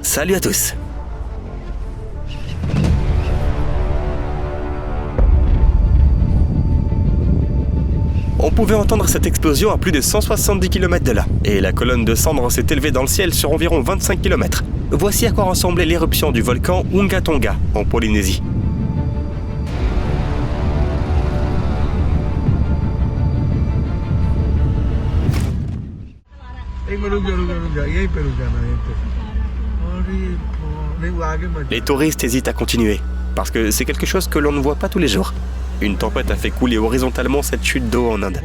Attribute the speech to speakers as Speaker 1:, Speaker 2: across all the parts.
Speaker 1: Salut à tous. On pouvait entendre cette explosion à plus de 170 km de là, et la colonne de cendres s'est élevée dans le ciel sur environ 25 km. Voici à quoi ressemblait l'éruption du volcan Unga Tonga, en Polynésie. Les touristes hésitent à continuer, parce que c'est quelque chose que l'on ne voit pas tous les jours. Une tempête a fait couler horizontalement cette chute d'eau en Inde.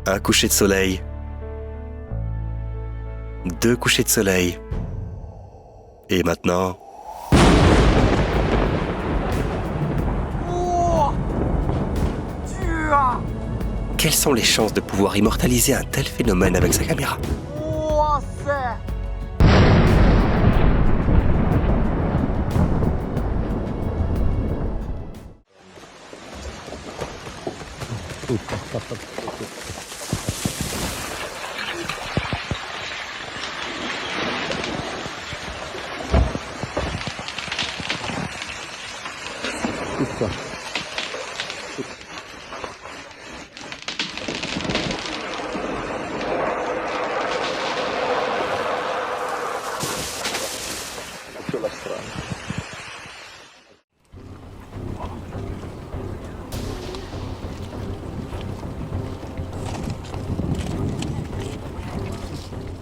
Speaker 1: Un coucher de soleil. 2 couchers de soleil. Et maintenant... Quelles sont les chances de pouvoir immortaliser un tel phénomène avec sa caméra ?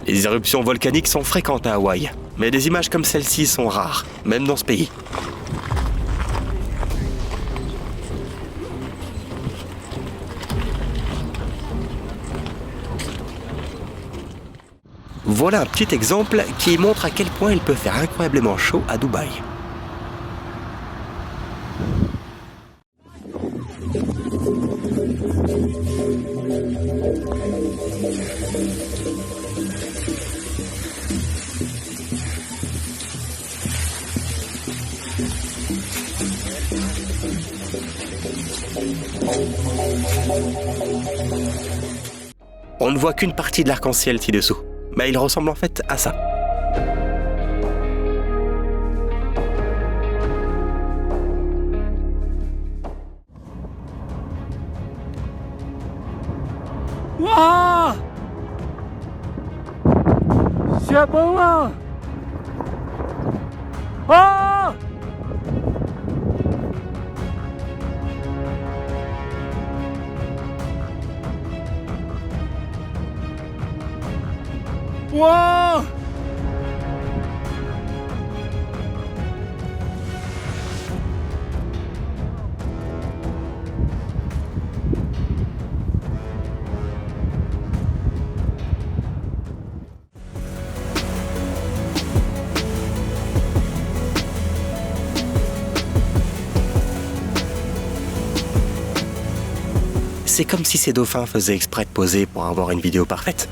Speaker 1: Les éruptions volcaniques sont fréquentes à Hawaï, mais des images comme celle-ci sont rares, même dans ce pays. Voilà un petit exemple qui montre à quel point il peut faire incroyablement chaud à Dubaï. On ne voit qu'une partie de l'arc-en-ciel ci-dessous, mais il ressemble en fait à ça.
Speaker 2: Wah! Siapa wah? Ah! Wah!
Speaker 1: C'est comme si ces dauphins faisaient exprès de poser pour avoir une vidéo parfaite.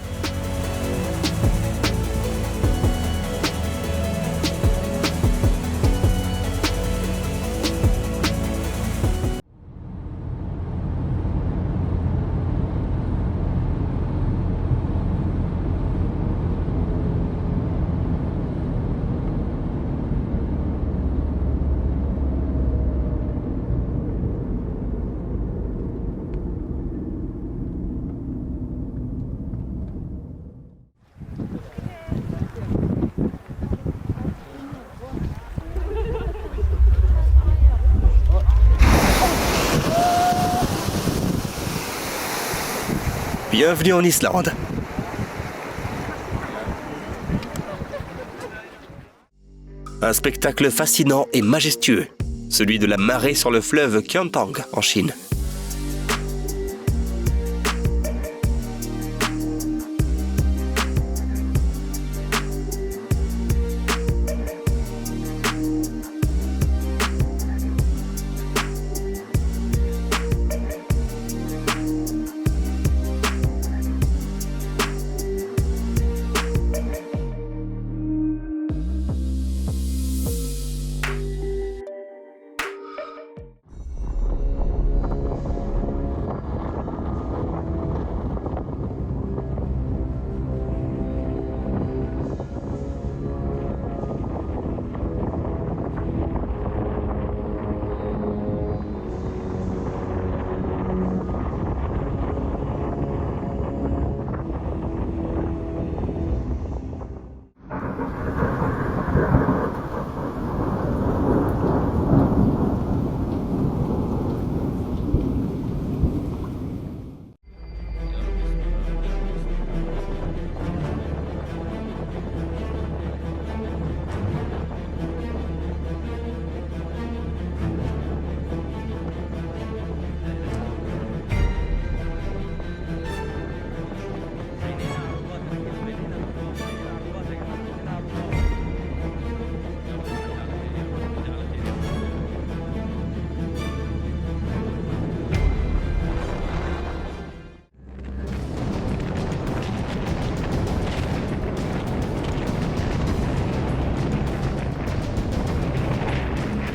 Speaker 1: Bienvenue en Islande. Un spectacle fascinant et majestueux, celui de la marée sur le fleuve Kyantang en Chine.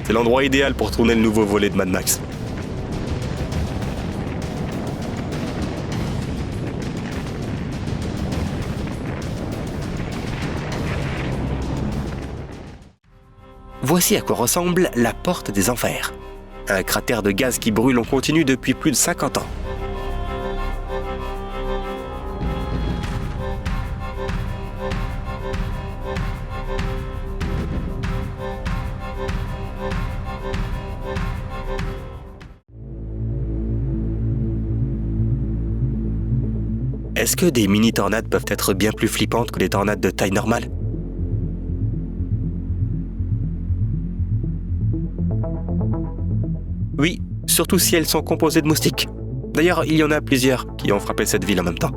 Speaker 1: C'est l'endroit idéal pour tourner le nouveau volet de Mad Max. Voici à quoi ressemble la Porte des Enfers. Un cratère de gaz qui brûle en continu depuis plus de 50 ans. Est-ce que des mini-tornades peuvent être bien plus flippantes que des tornades de taille normale ? Oui, surtout si elles sont composées de moustiques. D'ailleurs, il y en a plusieurs qui ont frappé cette ville en même temps.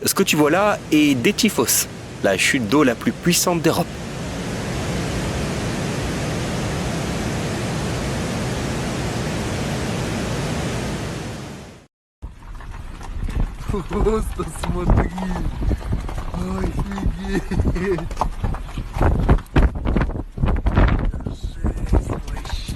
Speaker 1: Ce que tu vois là est Dettifoss, la chute d'eau la plus puissante d'Europe.
Speaker 3: Просто смотри. Ой, офигеть. Жесть вообще.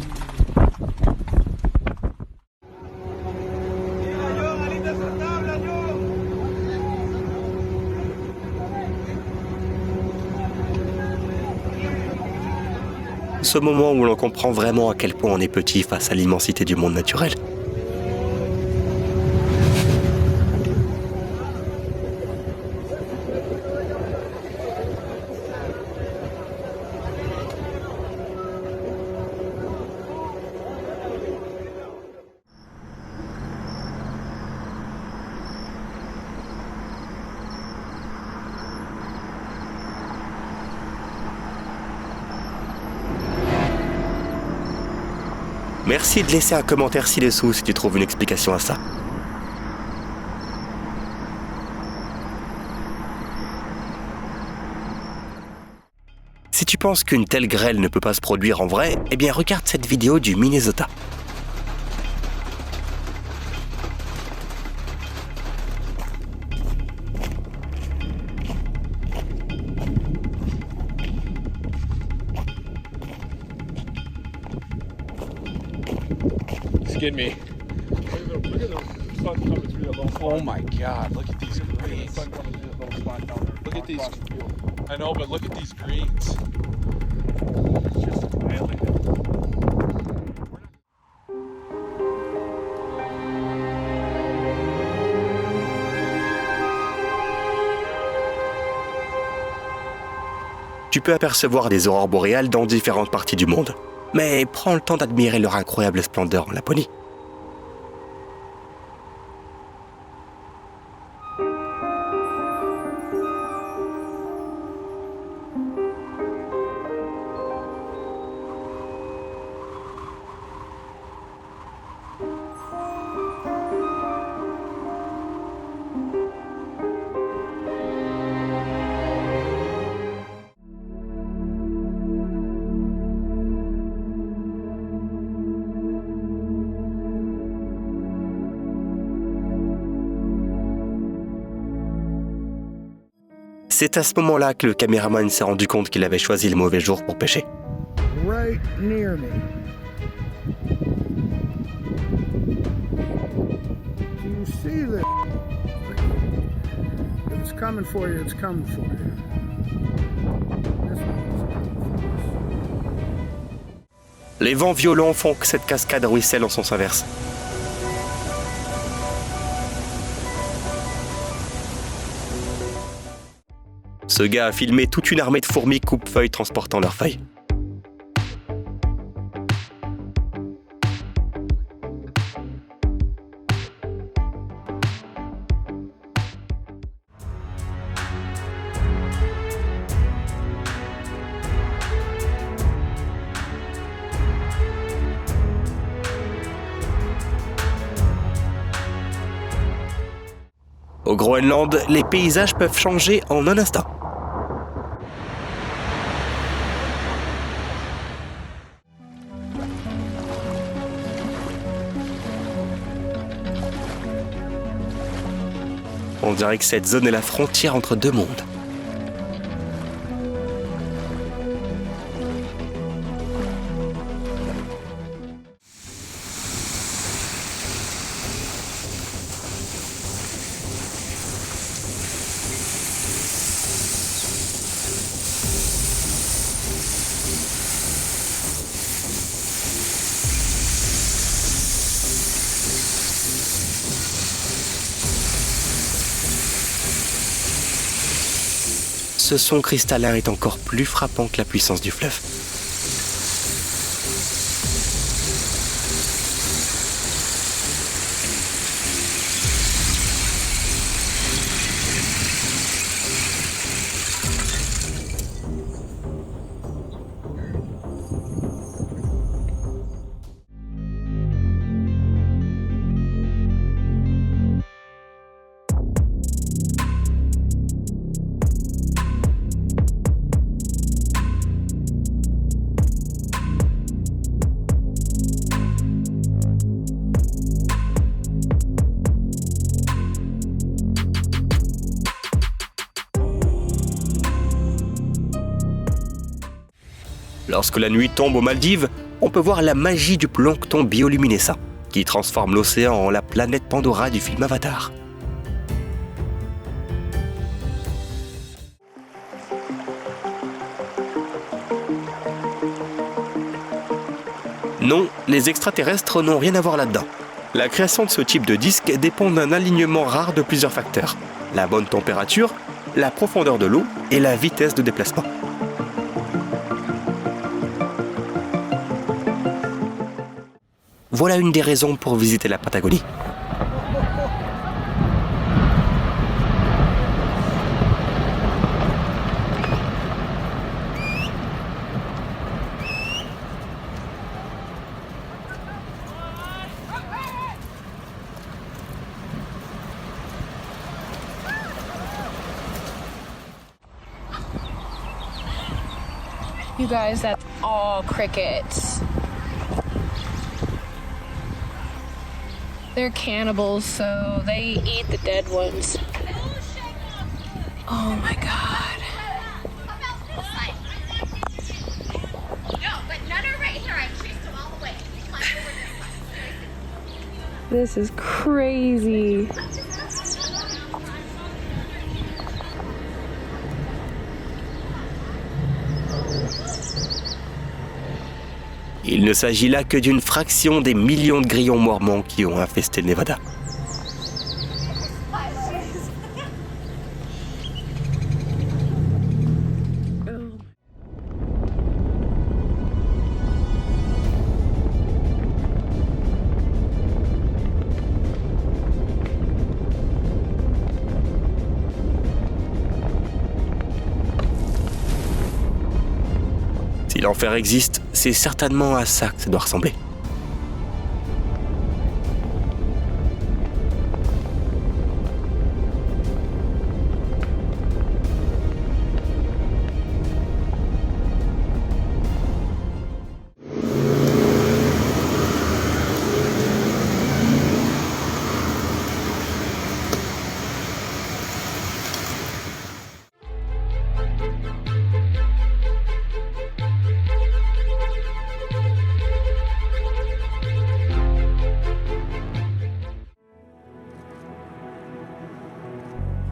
Speaker 1: Ce moment où l'on comprend vraiment à quel point on est petit face à l'immensité du monde naturel. Merci de laisser un commentaire ci-dessous si tu trouves une explication à ça. Si tu penses qu'une telle grêle ne peut pas se produire en vrai, eh bien regarde cette vidéo du Minnesota.
Speaker 4: Skid me. Look at the sun coming through that little spot.
Speaker 3: Oh my god, look at these
Speaker 4: Look at the
Speaker 3: greens.
Speaker 4: sun coming through that little spot down there.
Speaker 3: Look at these.
Speaker 4: I know, but look at these greens.
Speaker 1: Tu peux apercevoir des aurores boréales dans différentes parties du monde. Mais prends le temps d'admirer leur incroyable splendeur en Laponie. C'est à ce moment-là que le caméraman s'est rendu compte qu'il avait choisi le mauvais jour pour pêcher.
Speaker 3: Right near me. Do you see this? If it's coming for you, it's coming for you. This one's
Speaker 1: Les vents violents font que cette cascade ruisselle en sens inverse. Ce gars a filmé toute une armée de fourmis coupe-feuilles transportant leurs feuilles. Au Groenland, les paysages peuvent changer en un instant. On dirait que cette zone est la frontière entre deux mondes. Ce son cristallin est encore plus frappant que la puissance du fleuve. Lorsque la nuit tombe aux Maldives, on peut voir la magie du plancton bioluminescent, qui transforme l'océan en la planète Pandora du film Avatar. Non, les extraterrestres n'ont rien à voir là-dedans. La création de ce type de disque dépend d'un alignement rare de plusieurs facteurs. La bonne température, la profondeur de l'eau et la vitesse de déplacement. Voilà une des raisons pour visiter la Patagonie.
Speaker 5: You guys, that's all crickets. They're cannibals, so they eat the dead ones. Oh my god.
Speaker 6: No, but none are right here. I chased them all the way. Come on, over
Speaker 5: This
Speaker 6: this way.
Speaker 5: is crazy.
Speaker 1: Il ne s'agit là que d'une fraction des millions de grillons mormons qui ont infesté le Nevada. Si l'enfer existe, c'est certainement à ça que ça doit ressembler.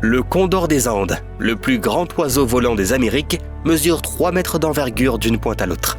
Speaker 1: Le condor des Andes, le plus grand oiseau volant des Amériques, mesure 3 mètres d'envergure d'une pointe à l'autre.